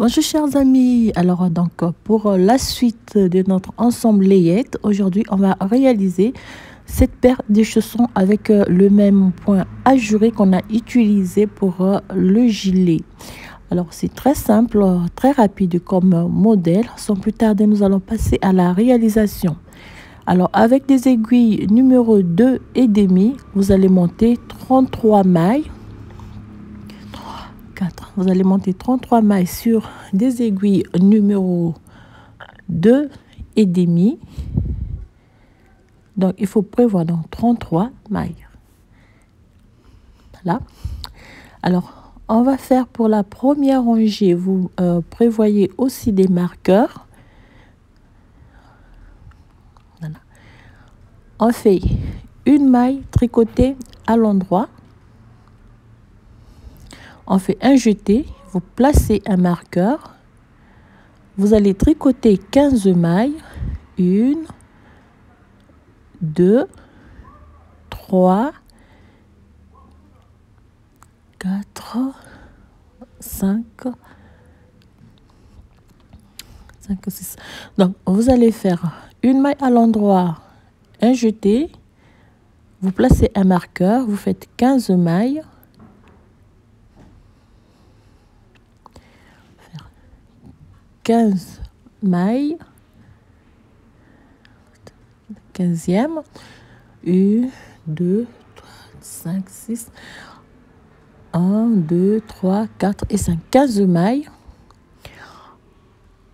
Bonjour chers amis, alors donc pour la suite de notre ensemble layette, aujourd'hui on va réaliser cette paire de chaussons avec le même point ajouré qu'on a utilisé pour le gilet. Alors c'est très simple, très rapide comme modèle. Sans plus tarder, nous allons passer à la réalisation. Alors avec des aiguilles numéro 2 et demi, vous allez monter 33 mailles. Vous allez monter 33 mailles sur des aiguilles numéro 2 et demi. Donc, il faut prévoir donc 33 mailles. Voilà. Alors, on va faire pour la première rangée. Vous prévoyez aussi des marqueurs. Voilà. On fait une maille tricotée à l'endroit. On fait un jeté, vous placez un marqueur, vous allez tricoter 15 mailles, 1, 2, 3, 4, 5, 6. Donc, vous allez faire une maille à l'endroit, un jeté, vous placez un marqueur, vous faites 15 mailles, 15 mailles, 15e, 1, 2, 3, 5, 6, 1, 2, 3, 4 et 5, 15 mailles.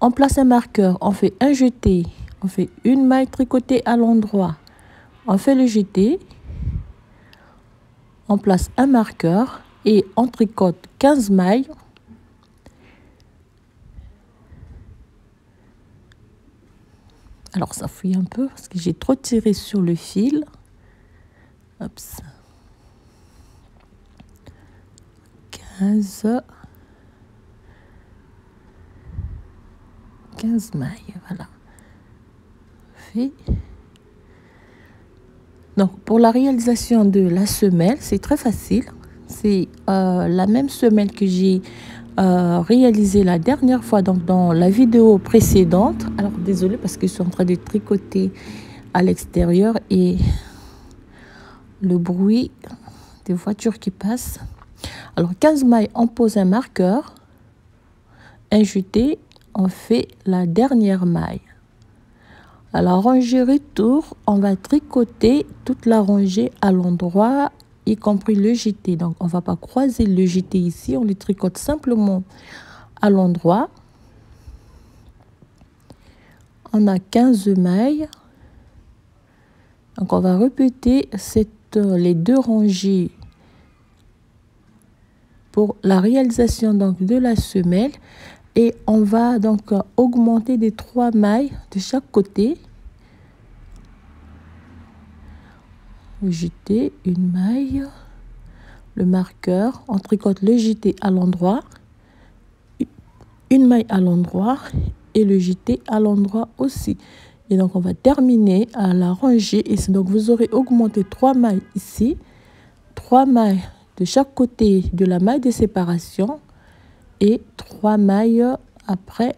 On place un marqueur, on fait un jeté, on fait une maille tricotée à l'endroit, on fait le jeté, on place un marqueur et on tricote 15 mailles. Alors, ça fouille un peu parce que j'ai trop tiré sur le fil. Hop. 15 mailles, voilà. Fait. Donc, pour la réalisation de la semelle, c'est très facile. C'est la même semelle que j'ai réalisé la dernière fois, donc dans la vidéo précédente. Alors désolée parce que je suis en train de tricoter à l'extérieur et le bruit des voitures qui passent. Alors 15 mailles, on pose un marqueur, un jeté, on fait la dernière maille. À la rangée retour, on va tricoter toute la rangée à l'endroit, y compris le jeté. Donc, on ne va pas croiser le jeté ici. On le tricote simplement à l'endroit. On a 15 mailles. Donc, on va répéter les deux rangées pour la réalisation donc, de la semelle. Et on va donc augmenter des 3 mailles de chaque côté. Jeter une maille, le marqueur, on tricote le jeté à l'endroit, une maille à l'endroit et le jeté à l'endroit aussi. Et donc on va terminer à la rangée et donc vous aurez augmenté 3 mailles ici, 3 mailles de chaque côté de la maille de séparation et 3 mailles après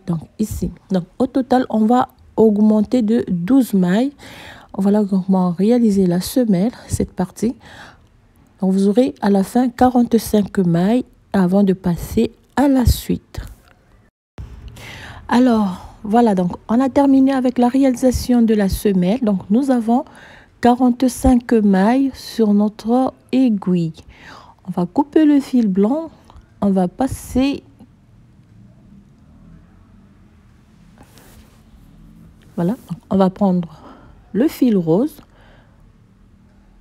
donc ici. Donc au total on va augmenter de 12 mailles. Voilà comment réaliser la semelle, cette partie. Donc vous aurez à la fin 45 mailles avant de passer à la suite. Alors, voilà, donc on a terminé avec la réalisation de la semelle. Donc nous avons 45 mailles sur notre aiguille. On va couper le fil blanc. On va passer... Voilà, donc on va prendre le fil rose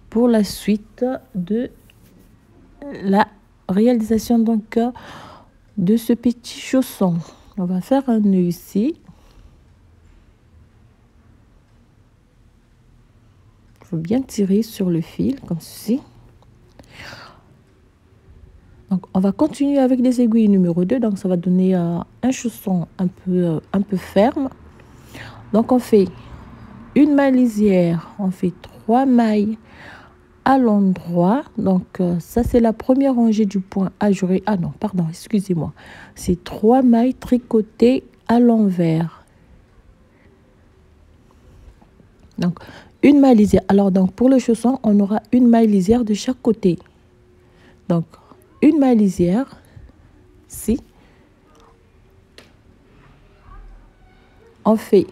pour la suite de la réalisation donc de ce petit chausson. On va faire un nœud ici. Il faut bien tirer sur le fil comme ceci. Donc on va continuer avec des aiguilles numéro 2, donc ça va donner un chausson un peu ferme. Donc on fait une maille lisière, on fait 3 mailles à l'endroit. Donc, ça, c'est la première rangée du point ajouré. Ah non, pardon, excusez-moi. C'est 3 mailles tricotées à l'envers. Donc, une maille lisière. Alors, donc, pour le chausson, on aura une maille lisière de chaque côté. Donc, une maille lisière, ici. On fait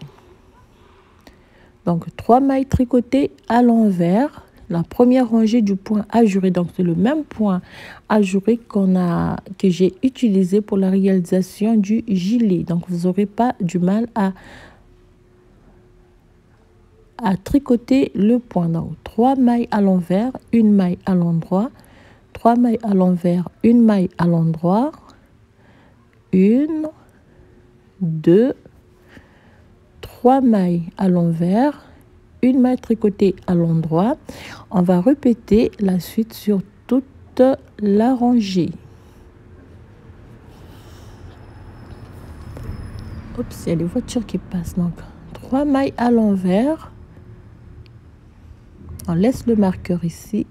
donc 3 mailles tricotées à l'envers, la première rangée du point ajouré. Donc, c'est le même point ajouré que j'ai utilisé pour la réalisation du gilet. Donc, vous n'aurez pas du mal à tricoter le point. Donc, 3 mailles à l'envers, une maille à l'endroit, 3 mailles à l'envers, une maille à l'endroit, 1, 2, 3 mailles à l'envers, une maille tricotée à l'endroit. On va répéter la suite sur toute la rangée. Oups, il y a les voitures qui passent. Donc, 3 mailles à l'envers. On laisse le marqueur ici.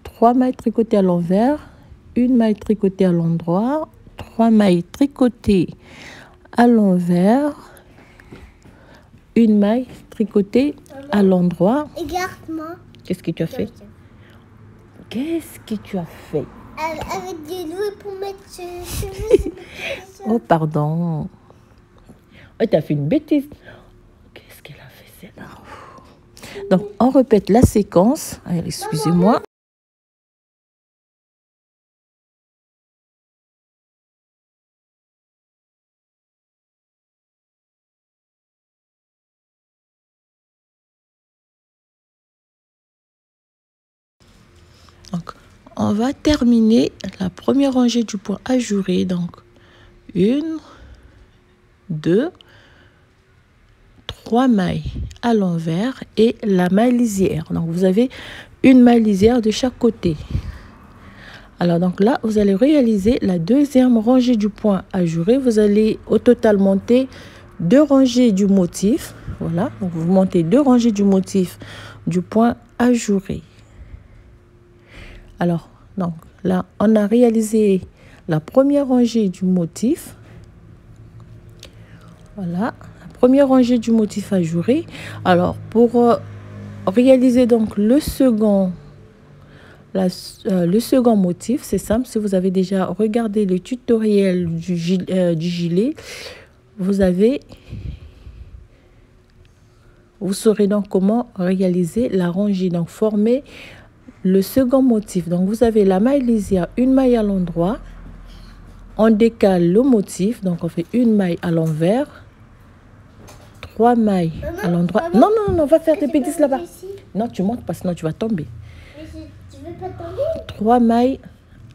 3 mailles tricotées à l'envers, une maille tricotée à l'endroit, 3 mailles tricotées à l'envers, une maille tricotée à l'endroit. Regarde-moi. Qu'est-ce que tu as fait? Qu'est-ce que tu as fait? Avec des loups pour mettre Oh, pardon. Oh, tu as fait une bêtise. Qu'est-ce qu'elle a fait, celle-là? Donc, on répète la séquence. Allez, excusez-moi. Donc, on va terminer la première rangée du point ajouré. Donc, 1, 2, 3 mailles à l'envers et la maille lisière. Donc, vous avez une maille lisière de chaque côté. Alors, donc là, vous allez réaliser la deuxième rangée du point ajouré. Vous allez au total monter 2 rangées du motif. Voilà, donc vous montez 2 rangées du motif du point ajouré. Alors, donc là, on a réalisé la première rangée du motif. Voilà, la première rangée du motif ajouré. Alors, pour réaliser donc le second motif, c'est simple. Si vous avez déjà regardé le tutoriel du gilet, vous saurez donc comment réaliser la rangée, donc former le second motif. Donc, vous avez la maille lisière, une maille à l'endroit. On décale le motif. Donc, on fait une maille à l'envers. 3 mailles à l'endroit. Non, non, non, on va faire des bêtises là-bas. Non, tu montes pas, sinon tu vas tomber. Mais tu veux pas tomber? 3 mailles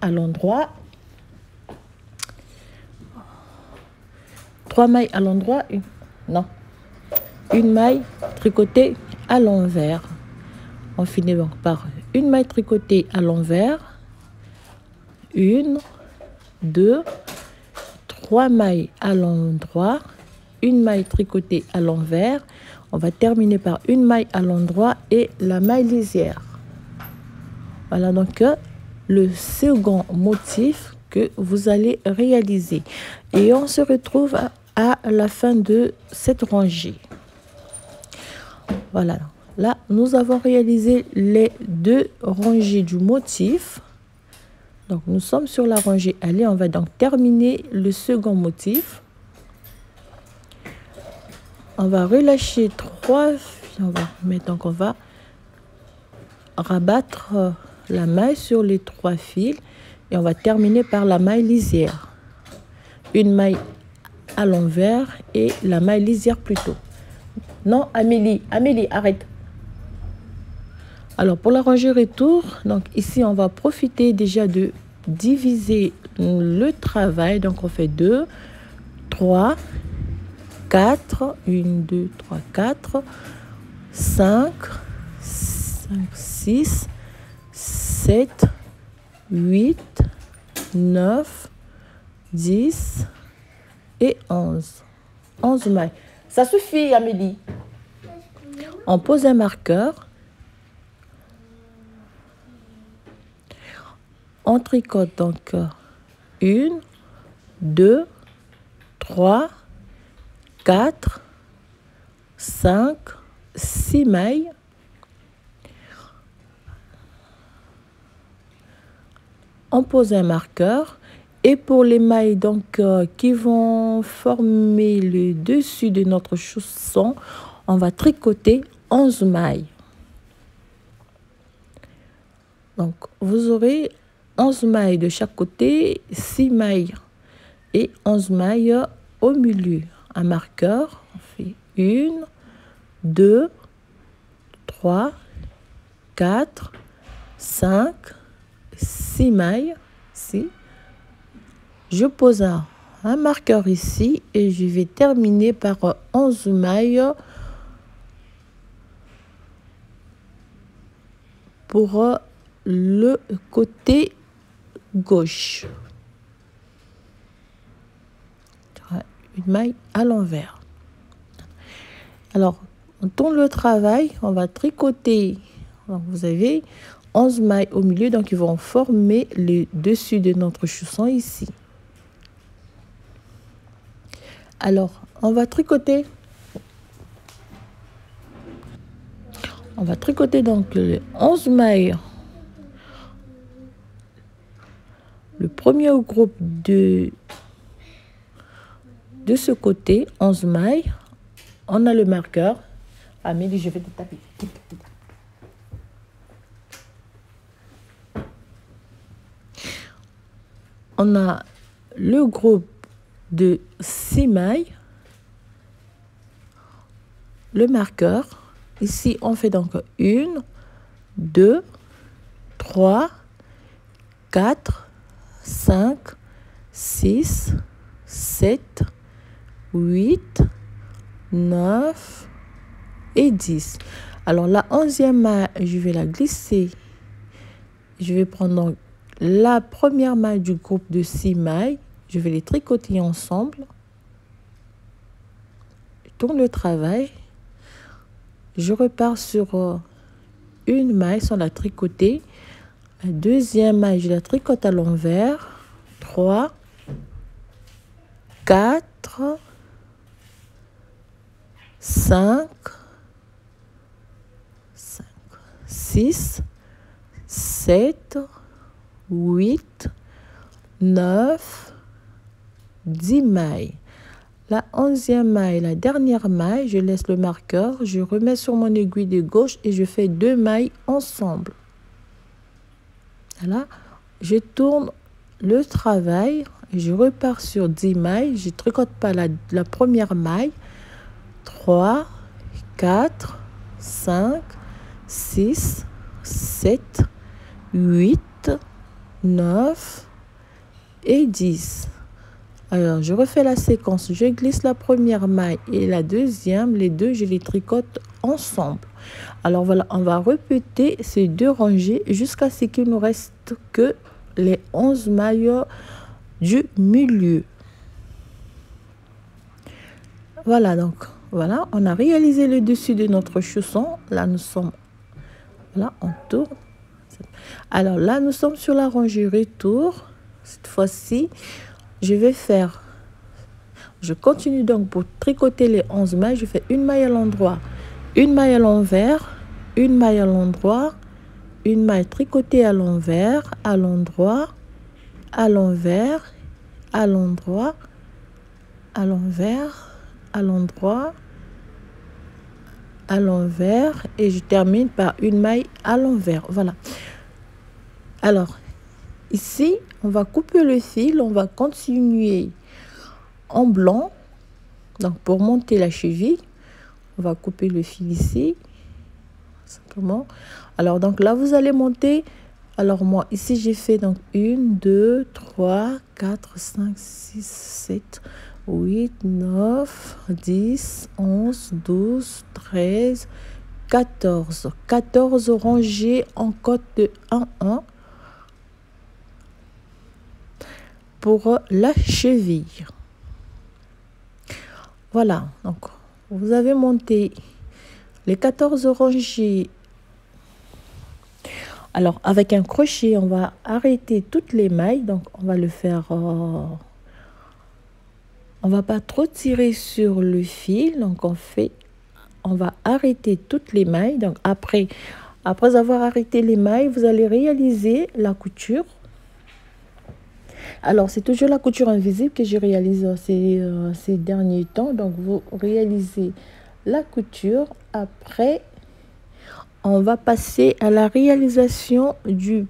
à l'endroit. 3 mailles à l'endroit. Non. Une maille tricotée à l'envers. On finit donc par une maille tricotée à l'envers, 1, 2, 3 mailles à l'endroit, une maille tricotée à l'envers. On va terminer par une maille à l'endroit et la maille lisière. Voilà donc le second motif que vous allez réaliser. Et on se retrouve à la fin de cette rangée. Voilà. Là, nous avons réalisé les 2 rangées du motif. Donc, nous sommes sur la rangée aller. On va donc terminer le second motif. On va relâcher 3. On va rabattre la maille sur les 3 fils. Et on va terminer par la maille lisière. Une maille à l'envers et la maille lisière plutôt. Non, Amélie, arrête. Alors, pour la rangée retour, donc ici, on va profiter déjà de diviser le travail. Donc, on fait 2, 3, 4, 1, 2, 3, 4, 5, 6, 7, 8, 9, 10 et 11. 11 mailles. Ça suffit, Amélie. On pose un marqueur. On tricote donc 1, 2, 3, 4, 5, 6 mailles. On pose un marqueur. Et pour les mailles donc, qui vont former le dessus de notre chausson, on va tricoter 11 mailles. Donc, vous aurez 11 mailles de chaque côté, 6 mailles et 11 mailles au milieu. Un marqueur, on fait 1, 2, 3, 4, 5, 6 mailles. Ici. Je pose un marqueur ici et je vais terminer par 11 mailles pour le côté gauche. Une maille à l'envers. Alors, on tourne le travail, on va tricoter. Donc, vous avez 11 mailles au milieu, donc ils vont former le dessus de notre chausson ici. Alors, on va tricoter. On va tricoter donc les 11 mailles. Le premier groupe de ce côté, 11 mailles. On a le marqueur. Amélie, je vais te taper. On a le groupe de 6 mailles. Le marqueur. Ici, on fait donc 1, 2, 3, 4, 5, 6, 7, 8, 9 et 10. Alors, la 11e maille, je vais la glisser. Je vais prendre donc la première maille du groupe de 6 mailles. Je vais les tricoter ensemble. Je tourne le travail. Je repars sur une maille sans la tricoter. La deuxième maille, je la tricote à l'envers. 3, 4, 5, 6, 7, 8, 9, 10 mailles. La 11e maille, la dernière maille, je laisse le marqueur, je remets sur mon aiguille de gauche et je fais 2 mailles ensemble. Voilà, je tourne le travail, je repars sur 10 mailles, je ne tricote pas la première maille. 3, 4, 5, 6, 7, 8, 9 et 10. Alors, je refais la séquence. Je glisse la première maille et la deuxième. Les deux, je les tricote ensemble. Alors, voilà, on va répéter ces deux rangées jusqu'à ce qu'il nous reste que les 11 mailles du milieu. Voilà, donc, voilà, on a réalisé le dessus de notre chausson. Là, nous sommes... Là, on tourne. Alors, là, nous sommes sur la rangée retour. Cette fois-ci... je continue donc pour tricoter les 11 mailles. Je fais une maille à l'endroit, une maille à l'envers, une maille à l'endroit, une maille tricotée à l'envers, à l'endroit, à l'envers, à l'endroit, à l'envers, à l'endroit, à l'envers et je termine par une maille à l'envers. Voilà. Alors, ici, on va couper le fil, on va continuer en blanc. Donc, pour monter la cheville, on va couper le fil ici, simplement. Alors, donc là, vous allez monter. Alors, moi, ici, j'ai fait donc 1, 2, 3, 4, 5, 6, 7, 8, 9, 10, 11, 12, 13, 14. 14 rangées en côte de 1, 1. Pour la cheville. Voilà, donc vous avez monté les 14 rangées. Alors avec un crochet, on va arrêter toutes les mailles. Donc on va le faire, on va pas trop tirer sur le fil. Donc on va arrêter toutes les mailles. Donc après avoir arrêté les mailles, vous allez réaliser la couture. Alors c'est toujours la couture invisible que je réalise ces derniers temps. Donc vous réalisez la couture. Après on va passer à la réalisation du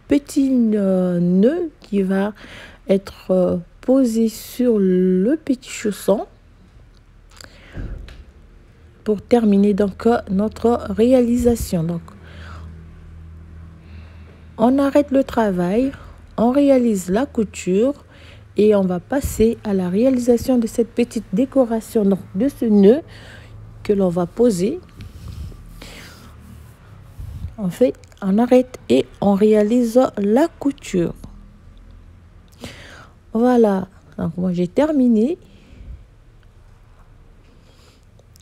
petit nœud qui va être posé sur le petit chausson pour terminer donc notre réalisation. Donc on arrête le travail, on réalise la couture et on va passer à la réalisation de cette petite décoration, donc de ce nœud que l'on va poser. On arrête et on réalise la couture. Voilà, donc moi j'ai terminé.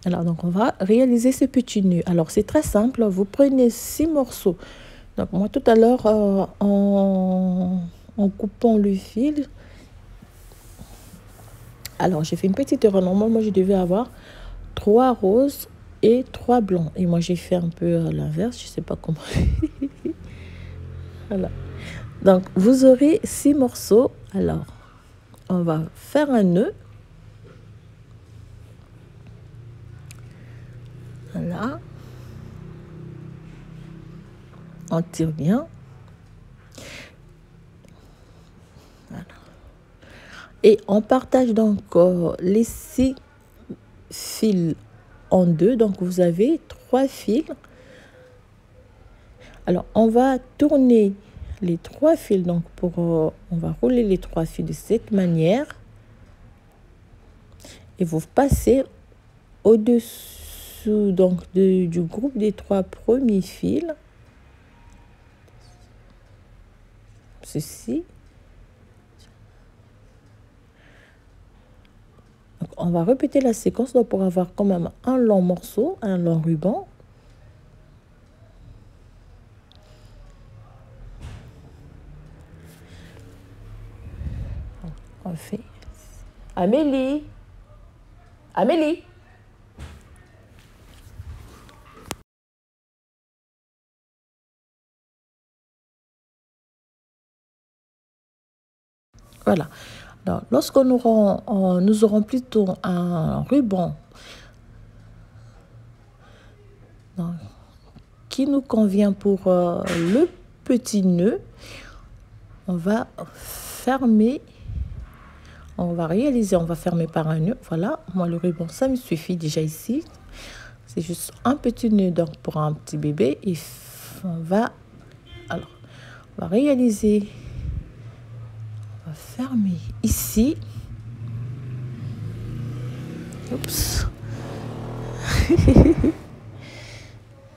Alors donc on va réaliser ce petit nœud. Alors c'est très simple, vous prenez 6 morceaux. Donc moi tout à l'heure en coupant le fil, alors j'ai fait une petite erreur. Normalement moi je devais avoir 3 roses et 3 blancs. Et moi j'ai fait un peu l'inverse, je sais pas comment. Voilà. Donc vous aurez 6 morceaux. Alors on va faire un nœud. Voilà. On tire bien. Voilà. Et on partage donc les 6 fils en deux. Donc vous avez 3 fils. Alors on va tourner les 3 fils. Donc on va rouler les 3 fils de cette manière. Et vous passez au-dessous donc du groupe des 3 premiers fils. Ceci. Donc, on va répéter la séquence donc, pour avoir quand même un long morceau, un long ruban. On fait. Amélie. Amélie. Voilà. Alors, lorsque nous aurons plutôt un ruban qui nous convient pour le petit nœud, on va fermer, on va fermer par un nœud. Voilà, moi le ruban, ça me suffit déjà ici. C'est juste un petit nœud donc pour un petit bébé. Et on va réaliser, on va fermer ici. Oups.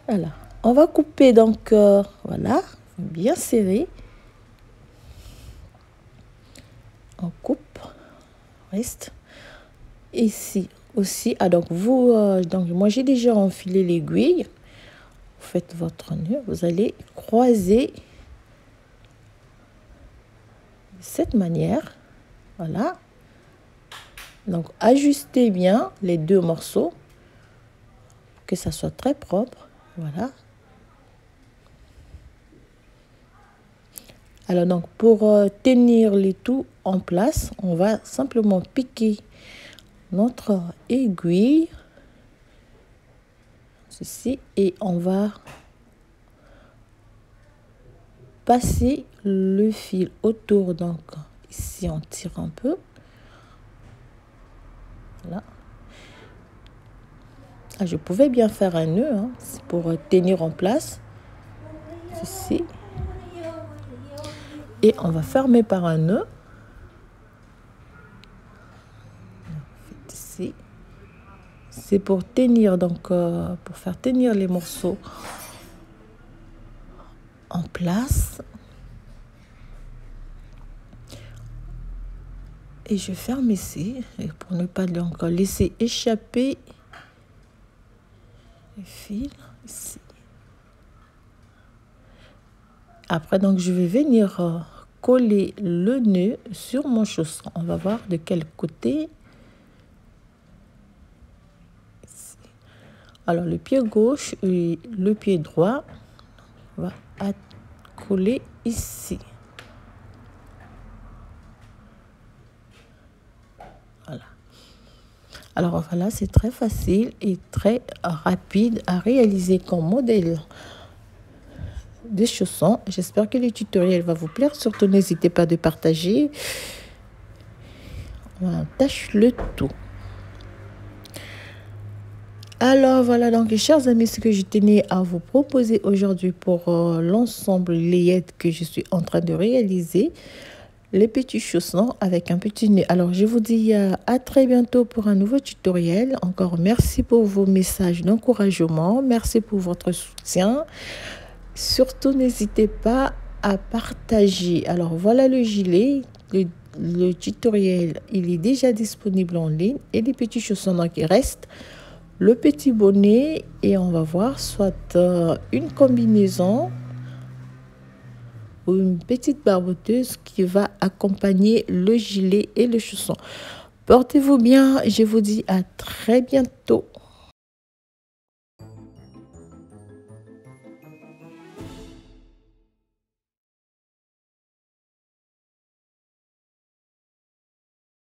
Voilà, on va couper donc voilà, bien serré. On coupe, reste ici aussi. Ah donc vous donc moi j'ai déjà enfilé l'aiguille. Vous faites votre nœud, vous allez croiser de cette manière. Voilà. Donc ajustez bien les 2 morceaux pour que ça soit très propre. Voilà. Alors donc pour tenir les tout en place, on va simplement piquer notre aiguille ceci et on va passer le fil autour. Donc ici on tire un peu. Voilà. Ah, je pouvais bien faire un nœud hein, pour tenir en place ceci. Et on va fermer par un nœud. Ici. C'est pour tenir, donc pour faire tenir les morceaux en place. Et je ferme ici, et pour ne pas donc laisser échapper les fils ici. Après, donc, je vais venir coller le nœud sur mon chausson. On va voir de quel côté. Ici. Alors, le pied gauche et le pied droit, on va coller ici. Voilà. Alors, voilà, c'est très facile et très rapide à réaliser comme modèle des chaussons. J'espère que le tutoriel va vous plaire. Surtout, n'hésitez pas de partager. On attache le tout. Alors voilà, donc chers amis, ce que je tenais à vous proposer aujourd'hui pour l'ensemble layette que je suis en train de réaliser, les petits chaussons avec un petit nœud. Alors je vous dis à très bientôt pour un nouveau tutoriel. Encore merci pour vos messages d'encouragement, merci pour votre soutien. Surtout, n'hésitez pas à partager. Alors, voilà le gilet. Le tutoriel, il est déjà disponible en ligne. Et les petits chaussons, donc, il reste le petit bonnet. Et on va voir soit une combinaison ou une petite barboteuse qui va accompagner le gilet et le chausson. Portez-vous bien. Je vous dis à très bientôt.